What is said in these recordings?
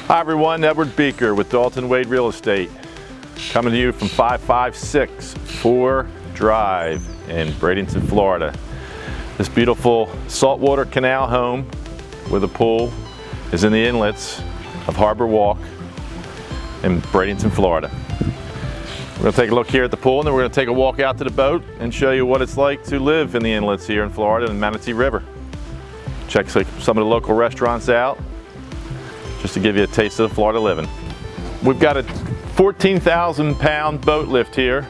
Hi everyone, Edward Bieker with Dalton Wade Real Estate, coming to you from 556 Fore Drive in Bradenton, Florida. This beautiful saltwater canal home with a pool is in the Inlets of Harbour Walk in Bradenton, Florida. We're going to take a look here at the pool, and then we're going to take a walk out to the boat and show you what it's like to live in the Inlets here in Florida and Manatee River. Check some of the local restaurants out, just to give you a taste of the Florida living. We've got a 14,000-pound boat lift here.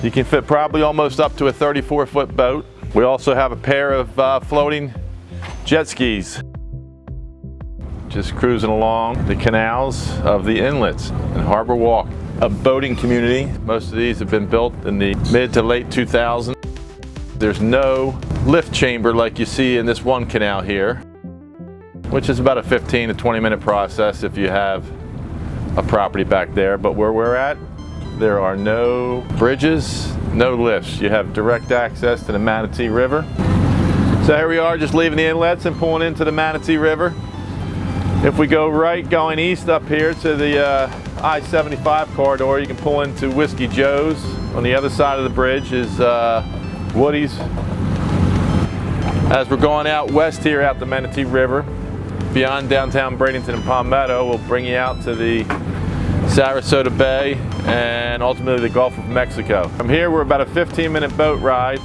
You can fit probably almost up to a 34-foot boat. We also have a pair of floating jet skis. Just cruising along the canals of the Inlets and Harbour Walk, a boating community. Most of these have been built in the mid to late 2000s. There's no lift chamber like you see in this one canal here, which is about a 15 to 20 minute process if you have a property back there. But where we're at, there are no bridges, no lifts. You have direct access to the Manatee River. So here we are, just leaving the Inlets and pulling into the Manatee River. If we go right going east up here to the I-75 corridor, you can pull into Whiskey Joe's. On the other side of the bridge is Woody's. As we're going out west here out the Manatee River, beyond downtown Bradenton and Palmetto, we'll bring you out to the Sarasota Bay and ultimately the Gulf of Mexico. From here, we're about a 15-minute boat ride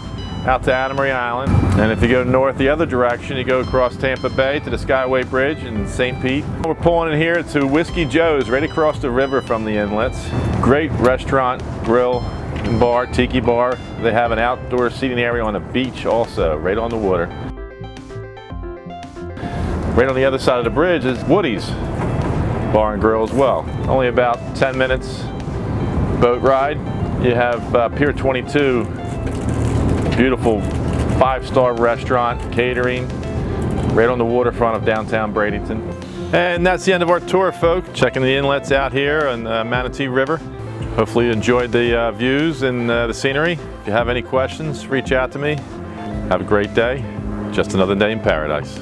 out to Anna Marie Island. And if you go north the other direction, you go across Tampa Bay to the Skyway Bridge in St. Pete. We're pulling in here to Whiskey Joe's, right across the river from the Inlets. Great restaurant, grill, and bar, tiki bar. They have an outdoor seating area on the beach also, right on the water. Right on the other side of the bridge is Woody's Bar and Grill as well. Only about 10 minutes boat ride. You have Pier 22, beautiful 5-star restaurant, catering, right on the waterfront of downtown Bradenton. And that's the end of our tour, folks. Checking the Inlets out here on Manatee River. Hopefully you enjoyed the views and the scenery. If you have any questions, reach out to me. Have a great day. Just another day in paradise.